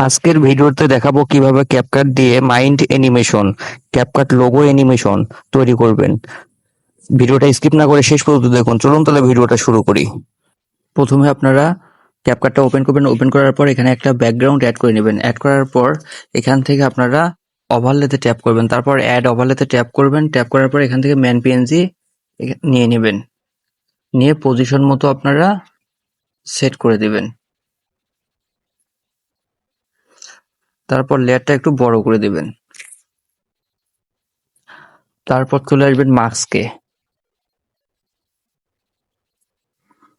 আজকের ভিডিওতে দেখাবো কিভাবে ক্যাপকাট দিয়ে mind animation, CapCut logo animation তৈরি করবেন। ভিডিওটা স্কিপ না করে শেষ পর্যন্ত দেখুন। চলুন তাহলে ভিডিওটা শুরু করি। প্রথমে আপনারা ক্যাপকাটটা ওপেন করবেন। ওপেন করার পর এখানে একটা ব্যাকগ্রাউন্ড অ্যাড করে নেবেন। অ্যাড করার পর এখান থেকে আপনারা ওভারলেতে ট্যাপ করবেন। তারপর অ্যাড ওভারলেতে ট্যাপ করবেন। ট্যাপ করার পর এখান থেকে ম্যান পিএনজি নিয়ে নেবেন। নিয়ে পজিশন মতো আপনারা সেট করে দিবেন। তারপর লেয়ারটা একটু বড় করে দিবেন। তারপর চলে আসবেন মাস্কে।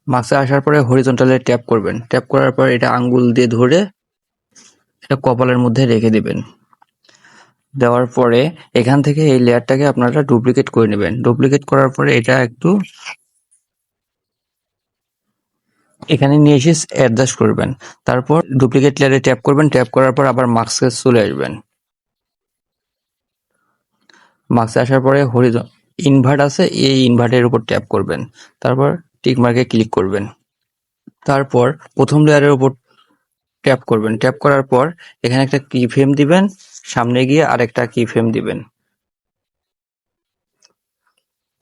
মাস্কে আসার পরে হরিজন্টালে ট্যাপ করবেন। ট্যাপ করার পর এটা আঙ্গুল দিয়ে ধরে এটা কপালের মধ্যে রেখে দিবেন। দেওয়ার পরে এখান থেকে এই লেয়ারটাকে আপনারা ডুপ্লিকেট করে নেবেন। ডুপ্লিকেট করার পরে এটা একটু এখানে নিয়ে এসে অ্যাডজাস্ট করবেন। তারপর ডুপ্লিকেট লেয়ারে ট্যাপ করবেন। ট্যাপ করার পর আবার মাস্কে চলে আসবেন। মাস্কে আসার পরে ইনভার্ট আছে, এই ইনভার্টের উপর ট্যাপ করবেন। তারপর টিক মার্কে ক্লিক করবেন। তারপর প্রথম লেয়ারের উপর ট্যাপ করবেন। ট্যাপ করার পর এখানে একটা কি ফ্রেম দিবেন, সামনে গিয়ে আরেকটা কি ফ্রেম দিবেন।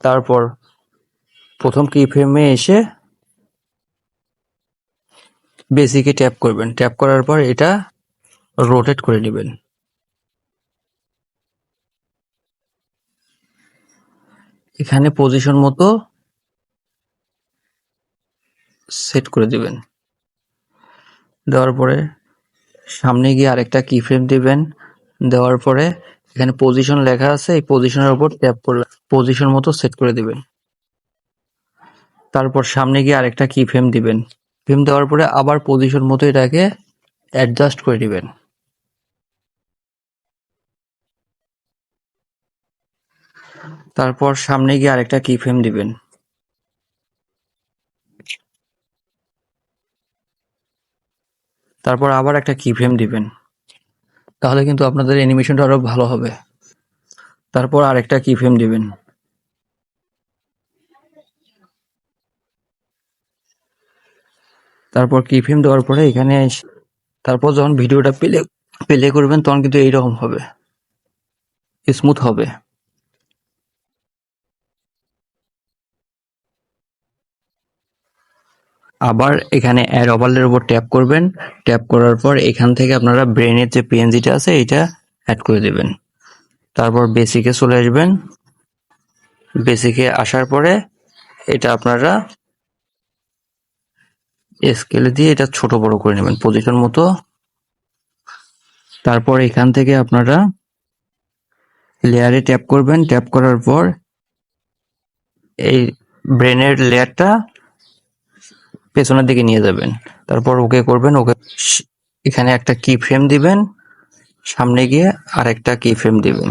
তারপর প্রথম কি ফ্রেমে এসে বেসিকে ট্যাপ করবেন। ট্যাপ করার পর এটা রোটেট করে নেবেন। এখানে পজিশন মতো সেট করে দিবেন। দেওয়ার পরে সামনে গিয়ে আরেকটা কি ফ্রেম দিবেন। দেওয়ার পরে এখানে পজিশন লেখা আছে, এই পজিশনের উপর ট্যাপ করবেন। পজিশন মতো সেট করে দিবেন। তারপর সামনে গিয়ে আরেকটা কি ফ্রেম দিবেন। ফ্রেম দেওয়ার পরে আবার পজিশন মতো এটাকে অ্যাডজাস্ট করে দিবেন। তারপর সামনে গিয়ে আরেকটা কি ফ্রেম দিবেন। তারপর আবার একটা কি ফ্রেম দিবেন। তাহলে কিন্তু আপনাদের অ্যানিমেশনটা আরো ভালো হবে। তারপর আরেকটা কি ফ্রেম দিবেন। তারপর কি ফ্রেম দেওয়ার পরে এখানে তারপর যখন ভিডিওটা প্লে করবেন তখন কিন্তু এইরকম হবে, স্মুথ হবে। আবার এখানে অ্যাড ওভারলের উপর ট্যাপ করবেন। ট্যাপ করার পর এখান থেকে আপনারা ব্রেনের যে পিএনজিটা আছে এটা অ্যাড করে দেবেন। তারপর বেসিকে চলে আসবেন। বেসিকে আসার পরে এটা আপনারা স্কেলে দিয়ে এটা ছোট বড় করে নেবেন পজিশন মতো। তারপর এখান থেকে আপনারা লেয়ারে ট্যাপ করবেন। ট্যাপ করার পর এই ব্রেনের লেয়ারটা পেছনের দিকে নিয়ে যাবেন। তারপর ওকে করবেন। ওকে এখানে একটা কি ফ্রেম দিবেন, সামনে গিয়ে আরেকটা কি ফ্রেম দিবেন।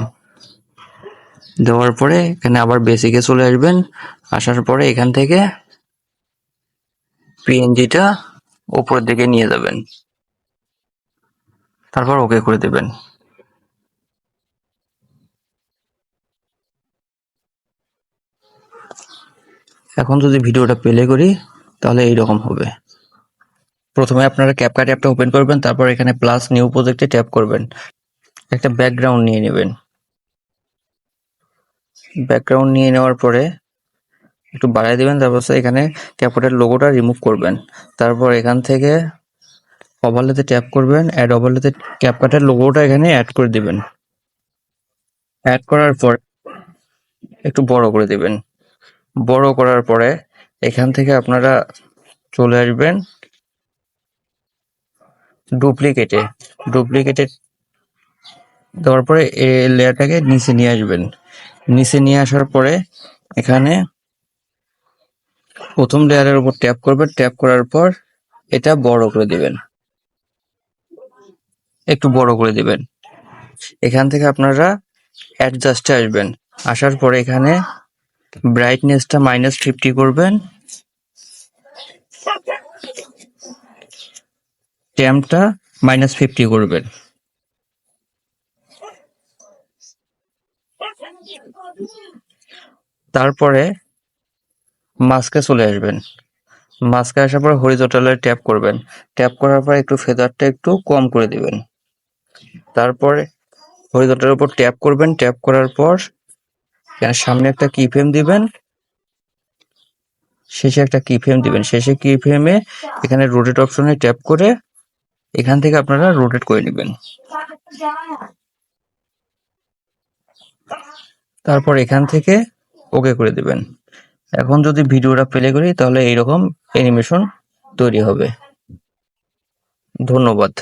দেওয়ার পরে এখানে আবার বেসিকে চলে আসবেন। আসার পরে এখান থেকে পিএনজিটা উপরের দিকে নিয়ে যাবেন। তারপর ওকে করে দেবেন। এখন যদি ভিডিওটা প্লে করি তাহলে এইরকম হবে। প্রথমে আপনারা ক্যাপকাট অ্যাপটা ওপেন করবেন। তারপর এখানে প্লাস নিউ প্রজেক্টে ট্যাপ করবেন। একটা ব্যাকগ্রাউন্ড নিয়ে নেবেন। ব্যাকগ্রাউন্ড নিয়ে নেওয়ার পরে একটু বাড়ায় দিবেন। তারপর এখানে ক্যাপকাটের লোগোটা রিমুভ করবেন। তারপর এখান থেকে ওভারলেতে ট্যাপ করবেন। অ্যাড ওভারলেতে ক্যাপকাটের লোগোটা এখানে অ্যাড করে দিবেন। অ্যাড করার পর একটু বড় করে দিবেন। বড় করার পরে এখান থেকে আপনারা চলে আসবেন ডুপ্লিকেটে। ডুপ্লিকেটে দেওয়ার পরে এই লেয়ারটাকে নিচে নিয়ে আসবেন। নিচে নিয়ে আসার পরে এখানে প্রথম লেয়ারের উপর ট্যাপ করবেন। ট্যাপ করার পর এটা বড় করে দিবেন, একটু বড় করে দিবেন। এখান থেকে আপনারা অ্যাডজাস্টে আসবেন। আসার পরে এখানে ব্রাইটনেসটা -50 করবেন। ট্যাম্পটা -50 করবেন। তারপরে মাস্কে চলে আসবেন। মাঝখানে আসার পর হরিজন্টালে ট্যাপ করবেন। ট্যাপ করার পর একটু ফেদারটা একটু কম করে দিবেন। তারপরে হরিজন্টালের উপর ট্যাপ করবেন। ট্যাপ করার পর এখানে সামনে একটা কি ফ্রেম দিবেন, শেষে একটা কি ফ্রেম দিবেন। শেষে কি ফ্রেমে এখানে রোটেট অপশনে ট্যাপ করে এখান থেকে আপনারা রোটেট করে নেবেন। তারপর এখান থেকে ওকে করে দিবেন। এখন যদি ভিডিওটা প্লে করি তাহলে এইরকম অ্যানিমেশন তৈরি হবে। ধন্যবাদ।